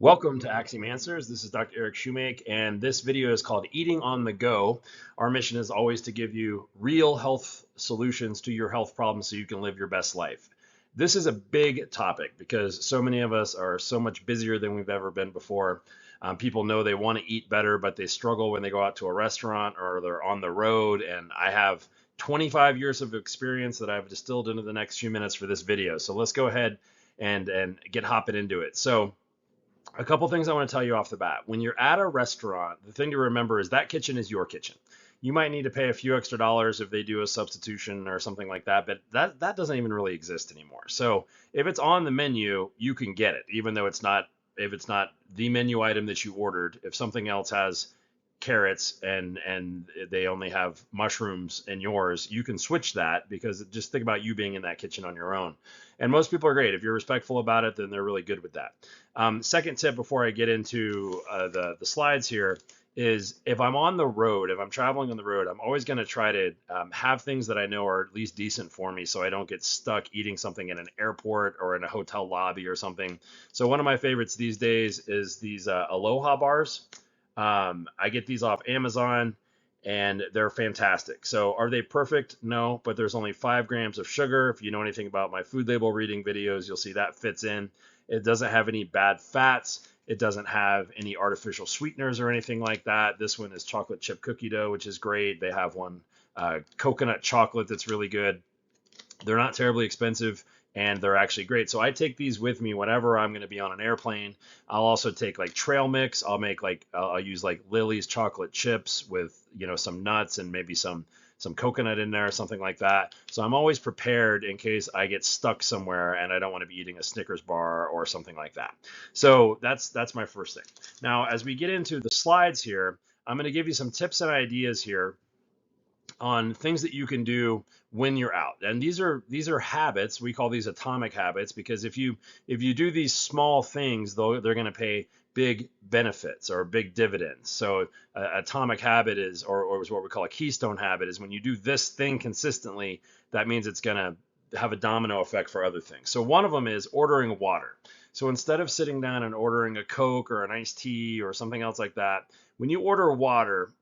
Welcome to Axiom Answers. This is Dr. Eric Shoemake, and this video is called Eating on the Go. Our mission is always to give you real health solutions to your health problems so you can live your best life. This is a big topic because so many of us are so much busier than we've ever been before. People know they want to eat better, but they struggle when they go out to a restaurant or they're on the road. And I have 25 years of experience that I've distilled into the next few minutes for this video. So let's go ahead and get hopping into it. So a couple things I want to tell you off the bat. When you're at a restaurant, the thing to remember is that kitchen is your kitchen. You might need to pay a few extra dollars if they do a substitution or something like that, but that doesn't even really exist anymore. So if it's on the menu, you can get it, even though it's not the menu item that you ordered. If something else has carrots and they only have mushrooms in yours, you can switch that because just think about you being in that kitchen on your own. And most people are great. If you're respectful about it, then they're really good with that. Second tip before I get into the slides here is if I'm on the road, if I'm traveling on the road, I'm always going to try to have things that I know are at least decent for me so I don't get stuck eating something in an airport or in a hotel lobby or something. So one of my favorites these days is these Aloha bars. I get these off Amazon and they're fantastic. So are they perfect? No, but there's only 5 grams of sugar. If you know anything about my food label reading videos, you'll see that fits in. It doesn't have any bad fats. It doesn't have any artificial sweeteners or anything like that. This one is chocolate chip cookie dough, which is great. They have one coconut chocolate that's really good. They're not terribly expensive and they're actually great. So I take these with me whenever I'm going to be on an airplane. I'll also take like trail mix. I'll use like Lily's chocolate chips with, some nuts and maybe some coconut in there or something like that. So I'm always prepared in case I get stuck somewhere and I don't want to be eating a Snickers bar or something like that. So that's my first thing. Now, as we get into the slides here, I'm going to give you some tips and ideas here on things that you can do when you're out. And these are habits. We call these atomic habits because if you do these small things, though, they're going to pay big benefits or big dividends. So atomic habit or is what we call a keystone habit is when you do this thing consistently, that means it's going to have a domino effect for other things. So one of them is ordering water. So instead of sitting down and ordering a Coke or an iced tea or something else like that, when you order water,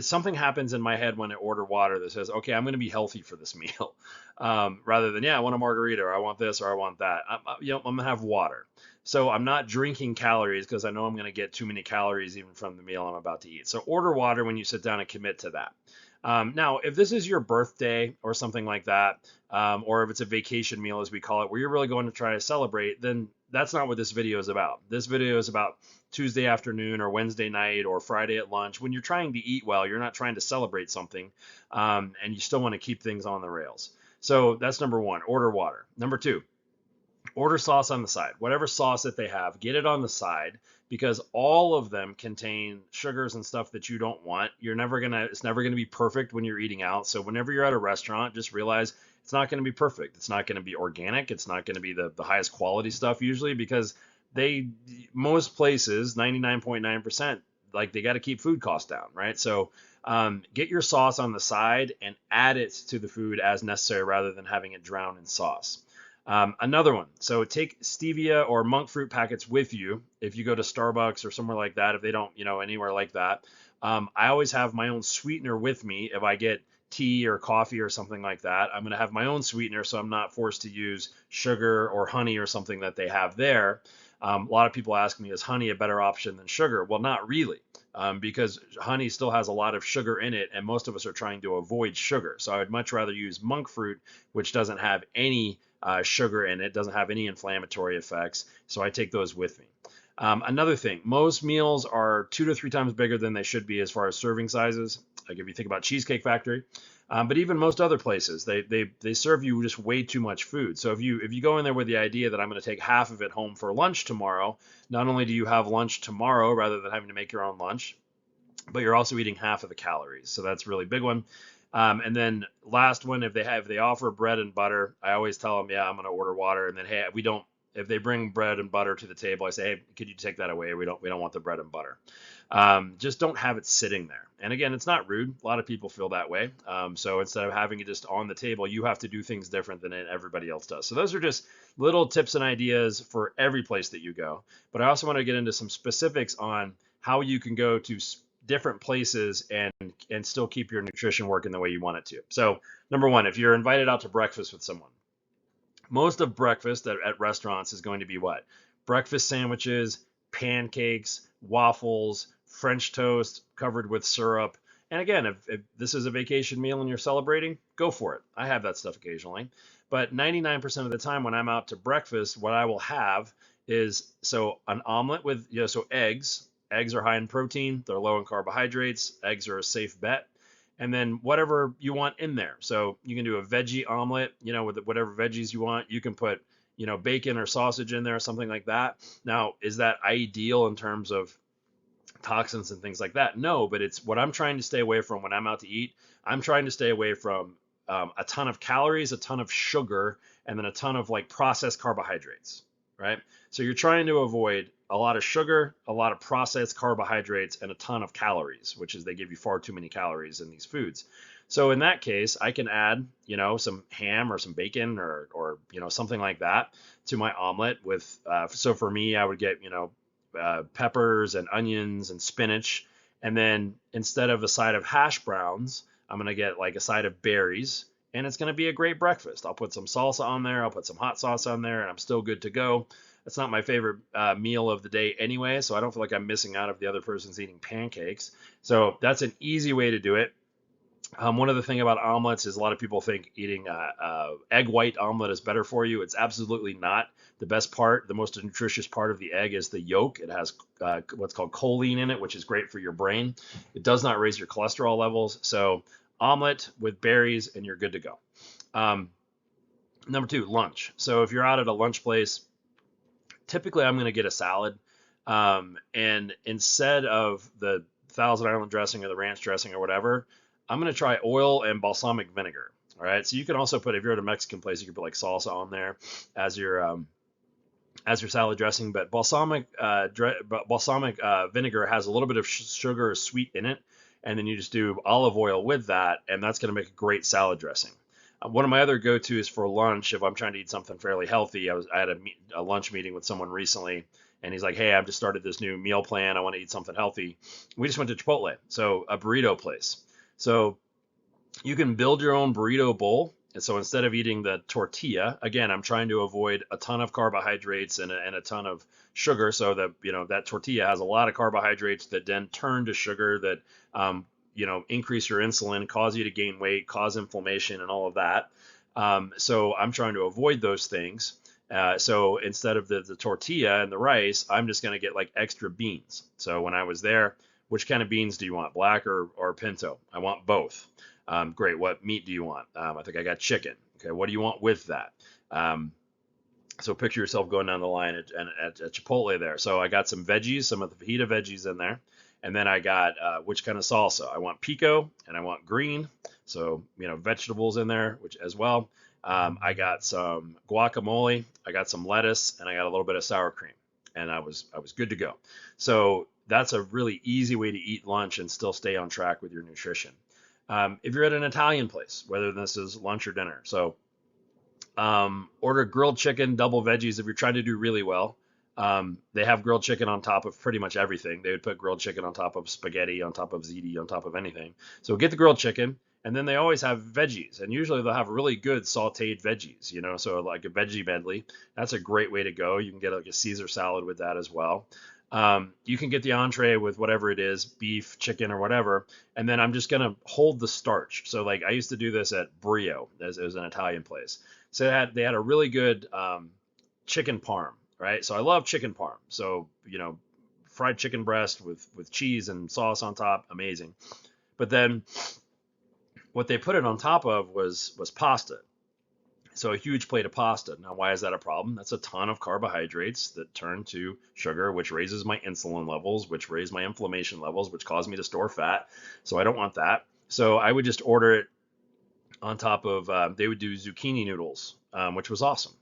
something happens in my head when I order water that says, okay, I'm going to be healthy for this meal, rather than, yeah, I want a margarita or I want this or I want that. I'm going to have water. So I'm not drinking calories because I know I'm going to get too many calories even from the meal I'm about to eat. So order water when you sit down and commit to that. Now, if this is your birthday or something like that, or if it's a vacation meal, as we call it, where you're really going to try to celebrate, then that's not what this video is about. This video is about Tuesday afternoon or Wednesday night or Friday at lunch. When you're trying to eat well, you're not trying to celebrate something, and you still want to keep things on the rails. So that's number one, order water. Number two, order sauce on the side. Whatever sauce that they have, get it on the side because all of them contain sugars and stuff that you don't want. It's never gonna be perfect when you're eating out. So whenever you're at a restaurant, just realize it's not gonna be perfect. It's not gonna be organic. It's not gonna be the highest quality stuff usually because most places, 99.9%, like they got to keep food costs down, right? So get your sauce on the side and add it to the food as necessary rather than having it drown in sauce. Another one, so take stevia or monk fruit packets with you if you go to Starbucks or somewhere like that. If they don't, anywhere like that, I always have my own sweetener with me. If I get tea or coffee or something like that, I'm going to have my own sweetener so I'm not forced to use sugar or honey or something that they have there. A lot of people ask me, is honey a better option than sugar? Well, not really, because honey still has a lot of sugar in it, and most of us are trying to avoid sugar. So I would much rather use monk fruit, which doesn't have any sugar in it, doesn't have any inflammatory effects. So I take those with me. Another thing, most meals are 2 to 3 times bigger than they should be as far as serving sizes. Like if you think about Cheesecake Factory, but even most other places, they serve you just way too much food. So if you go in there with the idea that I'm going to take half of it home for lunch tomorrow, not only do you have lunch tomorrow rather than having to make your own lunch, but you're also eating half of the calories. So that's a really big one. And then last one, if they offer bread and butter, I always tell them, yeah, I'm going to order water. And then, hey, if they bring bread and butter to the table, I say, hey, could you take that away? We don't want the bread and butter. Just don't have it sitting there. And again, it's not rude. A lot of people feel that way. So instead of having it just on the table, you have to do things different than everybody else does. So those are just little tips and ideas for every place that you go. But I also want to get into some specifics on how you can go to different places and still keep your nutrition working the way you want it to. So number one, if you're invited out to breakfast with someone, most of breakfast at restaurants is going to be what? Breakfast sandwiches, pancakes, waffles, French toast covered with syrup. And again, if this is a vacation meal and you're celebrating, go for it. I have that stuff occasionally. But 99% of the time when I'm out to breakfast, what I will have is an omelet with, so eggs. Eggs are high in protein, they're low in carbohydrates. Eggs are a safe bet. And then whatever you want in there. So you can do a veggie omelet, with whatever veggies you want. You can put, bacon or sausage in there, something like that. Now, is that ideal in terms of toxins and things like that? No, but it's what I'm trying to stay away from when I'm out to eat. I'm trying to stay away from a ton of calories, a ton of sugar, and then a ton of like processed carbohydrates, right? So you're trying to avoid a lot of sugar, a lot of processed carbohydrates, and a ton of calories, which is they give you far too many calories in these foods. So in that case, I can add, some ham or some bacon or something like that to my omelet with, so for me, I would get, peppers and onions and spinach. And then instead of a side of hash browns, I'm going to get like a side of berries, and it's going to be a great breakfast. I'll put some salsa on there. I'll put some hot sauce on there, and I'm still good to go. That's not my favorite meal of the day anyway, so I don't feel like I'm missing out if the other person's eating pancakes. So that's an easy way to do it. One other thing about omelets is a lot of people think eating egg white omelet is better for you. It's absolutely not. The best part, the most nutritious part of the egg is the yolk. It has what's called choline in it, which is great for your brain. It does not raise your cholesterol levels. So omelet with berries and you're good to go. Number two, lunch. So if you're out at a lunch place, typically I'm going to get a salad. And instead of the Thousand Island dressing or the ranch dressing or whatever, I'm going to try oil and balsamic vinegar. All right. So you can also put, if you're at a Mexican place, you can put like salsa on there as your salad dressing. But balsamic vinegar has a little bit of sugar or sweet in it. And then you just do olive oil with that. And that's going to make a great salad dressing. One of my other go-tos for lunch, if I'm trying to eat something fairly healthy, I had a lunch meeting with someone recently, and he's like, hey, I've just started this new meal plan. I want to eat something healthy. We just went to Chipotle, so a burrito place. So you can build your own burrito bowl. And so instead of eating the tortilla, again, I'm trying to avoid a ton of carbohydrates and a ton of sugar. So that, that tortilla has a lot of carbohydrates that then turn to sugar that, increase your insulin, cause you to gain weight, cause inflammation and all of that. So I'm trying to avoid those things. So instead of the tortilla and the rice, I'm just going to get like extra beans. So when I was there, which kind of beans do you want, black or pinto? I want both. Great. What meat do you want? I think I got chicken. Okay. What do you want with that? So picture yourself going down the line at Chipotle there. So I got some veggies, some of the fajita veggies in there. And then I got which kind of salsa? I want pico and I want green. So, vegetables in there, which as well. I got some guacamole, I got some lettuce, and I got a little bit of sour cream. And I was good to go. So that's a really easy way to eat lunch and still stay on track with your nutrition. If you're at an Italian place, whether this is lunch or dinner, so order grilled chicken, double veggies if you're trying to do really well. They have grilled chicken on top of pretty much everything. They would put grilled chicken on top of spaghetti, on top of ziti, on top of anything. So get the grilled chicken, and then they always have veggies, and usually they'll have really good sauteed veggies, so like a veggie medley. That's a great way to go. You can get like a Caesar salad with that as well. You can get the entree with whatever it is, beef, chicken, or whatever, and then I'm just gonna hold the starch. So like I used to do this at Brio, as it was an Italian place. So they had a really good chicken parm. Right. So I love chicken parm. So, fried chicken breast with cheese and sauce on top. Amazing. But then what they put it on top of was pasta. So a huge plate of pasta. Now, why is that a problem? That's a ton of carbohydrates that turn to sugar, which raises my insulin levels, which raise my inflammation levels, which cause me to store fat. So I don't want that. So I would just order it on top of, they would do zucchini noodles, which was awesome.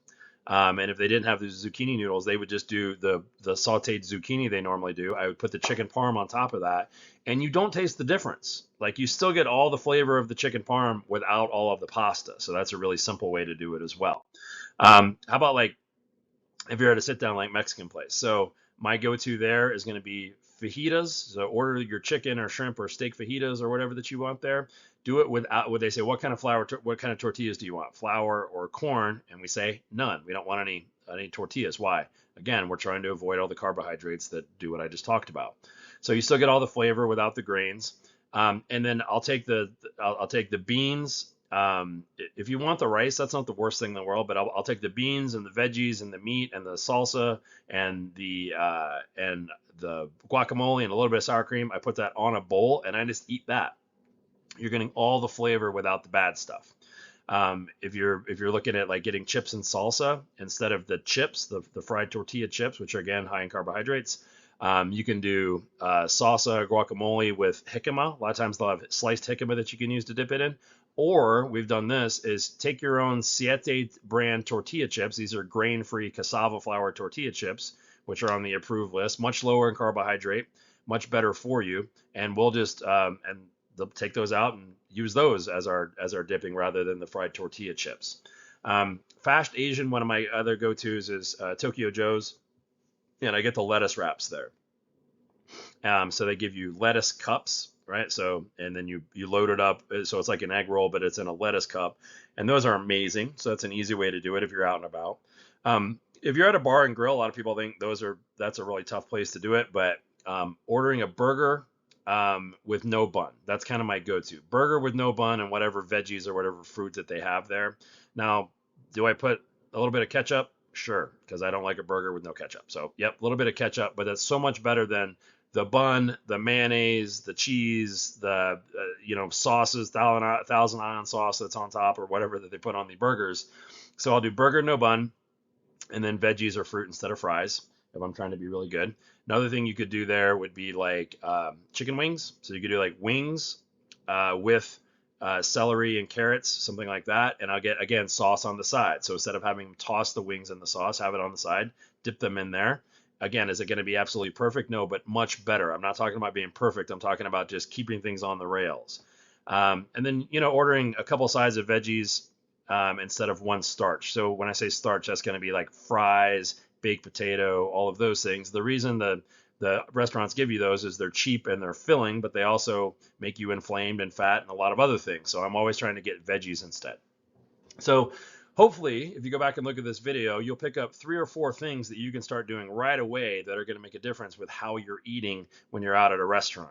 And if they didn't have the zucchini noodles, they would just do the sauteed zucchini they normally do. I would put the chicken parm on top of that, and you don't taste the difference. Like, you still get all the flavor of the chicken parm without all of the pasta. So that's a really simple way to do it as well. How about, like, if you're at a sit down like Mexican place? So my go-to there is going to be fajitas. So order your chicken or shrimp or steak fajitas or whatever that you want there. Do it without, what they say, what kind of flour, what kind of tortillas do you want? Flour or corn? And we say none. We don't want any tortillas. Why? Again, we're trying to avoid all the carbohydrates that do what I just talked about. So you still get all the flavor without the grains. And then I'll take the beans. If you want the rice, that's not the worst thing in the world, but I'll take the beans and the veggies and the meat and the salsa and the guacamole and a little bit of sour cream. I put that on a bowl and I just eat that. You're getting all the flavor without the bad stuff. If you're looking at like getting chips and salsa instead of the chips, the fried tortilla chips, which are again high in carbohydrates, you can do salsa guacamole with jicama. A lot of times they'll have sliced jicama that you can use to dip it in. Or we've done this is take your own Siete brand tortilla chips. These are grain-free cassava flour tortilla chips, which are on the approved list, much lower in carbohydrate, much better for you. And we'll just and they'll take those out and use those as our dipping rather than the fried tortilla chips. Fast Asian, one of my other go-tos is Tokyo Joe's, and I get the lettuce wraps there. So they give you lettuce cups, right? So, and then you load it up. So it's like an egg roll, but it's in a lettuce cup. And those are amazing. So that's an easy way to do it if you're out and about. If you're at a bar and grill, a lot of people think that's a really tough place to do it. But ordering a burger with no bun, that's kind of my go-to. Burger with no bun and whatever veggies or whatever fruit that they have there. Now, do I put a little bit of ketchup? Sure, because I don't like a burger with no ketchup. So, yep, a little bit of ketchup, but that's so much better than the bun, the mayonnaise, the cheese, the sauces, Thousand Island sauce that's on top or whatever that they put on the burgers. So I'll do burger, no bun, and then veggies or fruit instead of fries if I'm trying to be really good. Another thing you could do there would be like chicken wings. So you could do like wings with celery and carrots, something like that. And I'll get, again, sauce on the side. So instead of having to toss the wings in the sauce, have it on the side, dip them in there. Again, is it going to be absolutely perfect? No, but much better. I'm not talking about being perfect. I'm talking about just keeping things on the rails. And then, ordering a couple sides of veggies instead of one starch. So when I say starch, that's going to be like fries, baked potato, all of those things. The reason the restaurants give you those is they're cheap and they're filling, but they also make you inflamed and fat and a lot of other things. So I'm always trying to get veggies instead. So hopefully, if you go back and look at this video, you'll pick up 3 or 4 things that you can start doing right away that are going to make a difference with how you're eating when you're out at a restaurant.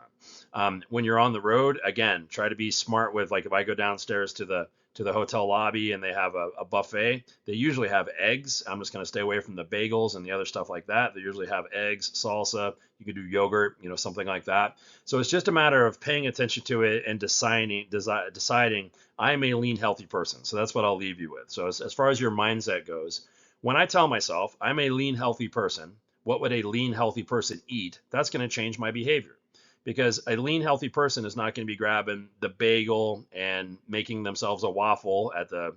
When you're on the road, again, try to be smart with, like, if I go downstairs to the hotel lobby and they have a buffet, they usually have eggs. I'm just going to stay away from the bagels and the other stuff like that. They usually have eggs, salsa. You could do yogurt, something like that. So it's just a matter of paying attention to it and deciding I'm a lean, healthy person. So that's what I'll leave you with. So as far as your mindset goes, when I tell myself I'm a lean, healthy person, what would a lean, healthy person eat? That's going to change my behavior. Because a lean, healthy person is not going to be grabbing the bagel and making themselves a waffle at the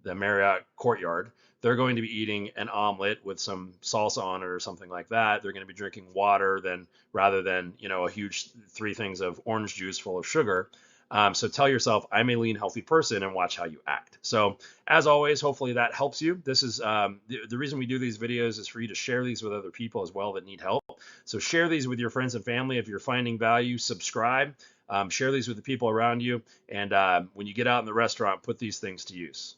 Marriott courtyard. They're going to be eating an omelet with some salsa on it or something like that. They're going to be drinking water rather than a huge 3 things of orange juice full of sugar. So tell yourself, I'm a lean, healthy person, and watch how you act. So as always, hopefully that helps you. This is the reason we do these videos is for you to share these with other people as well that need help. So share these with your friends and family. If you're finding value, subscribe. Share these with the people around you. And when you get out in the restaurant, put these things to use.